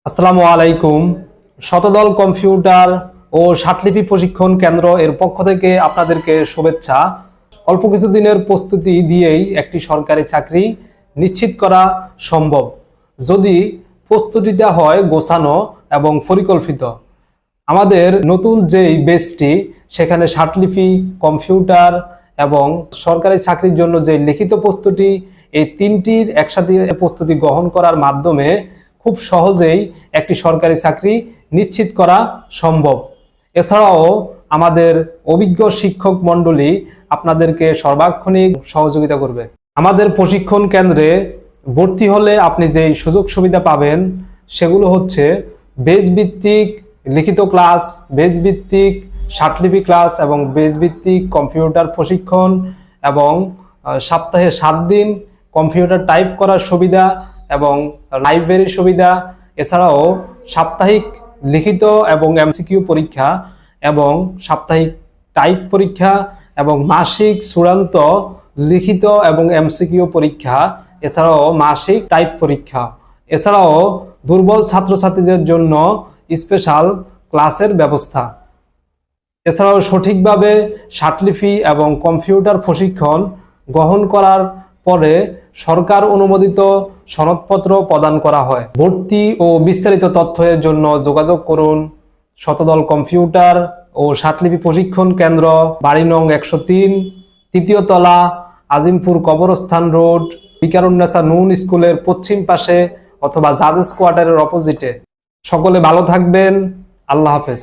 আসসালামু আলাইকুম। শতদল কম্পিউটার ও ষাটলিপি প্রশিক্ষণ কেন্দ্র এর পক্ষ থেকে আপনাদেরকে শুভেচ্ছা। অল্প কিছুদিনের প্রস্তুতি দিয়েই একটি সরকারি চাকরি নিশ্চিত করা সম্ভব, যদি প্রস্তুতিটা হয় গোছানো এবং পরিকল্পিত। আমাদের নতুন যেই বেসটি, সেখানে ষাটলিপি, কম্পিউটার এবং সরকারি চাকরির জন্য যে লিখিত প্রস্তুতি, এই তিনটির একসাথে প্রস্তুতি গ্রহণ করার মাধ্যমে খুব সহজেই একটি সরকারি চাকরি নিশ্চিত করা সম্ভব। এছাড়াও আমাদের অভিজ্ঞ শিক্ষক মণ্ডলী আপনাদেরকে সর্বাক্ষণিক সহযোগিতা করবে। আমাদের প্রশিক্ষণ কেন্দ্রে ভর্তি হলে আপনি যেই সুযোগ সুবিধা পাবেন সেগুলো হচ্ছে বেস ভিত্তিক লিখিত ক্লাস, বেস ভিত্তিক ষাটলিপি ক্লাস এবং বেস ভিত্তিক কম্পিউটার প্রশিক্ষণ এবং সপ্তাহে 7 দিন কম্পিউটার টাইপ করার সুবিধা এবং লাইব্রেরির সুবিধা। এছাড়াও সাপ্তাহিক লিখিত এবং এমসিকিউ পরীক্ষা এবং সাপ্তাহিক টাইপ পরীক্ষা এবং মাসিক চূড়ান্ত লিখিত এবং এমসিকিউ পরীক্ষা, এছাড়াও মাসিক টাইপ পরীক্ষা। এছাড়াও দুর্বল ছাত্রছাত্রীদের জন্য স্পেশাল ক্লাসের ব্যবস্থা। এছাড়াও সঠিকভাবে ষাটলিপি এবং কম্পিউটার প্রশিক্ষণ গ্রহণ করার পরে সরকার অনুমোদিত সনদপত্র প্রদান করা হয়। ভর্তি ও বিস্তারিত তথ্যের জন্য যোগাযোগ করুন শতদল কম্পিউটার ও ষাটলিপি প্রশিক্ষণ কেন্দ্র, বাড়ি নং 103, তৃতীয় তলা, আজিমপুর কবরস্থান রোড, বিকারুন্নেসা নুন স্কুলের পশ্চিম পাশে অথবা জাজেস কোয়ার্টারের অপোজিটে। সকলে ভালো থাকবেন। আল্লাহ হাফেজ।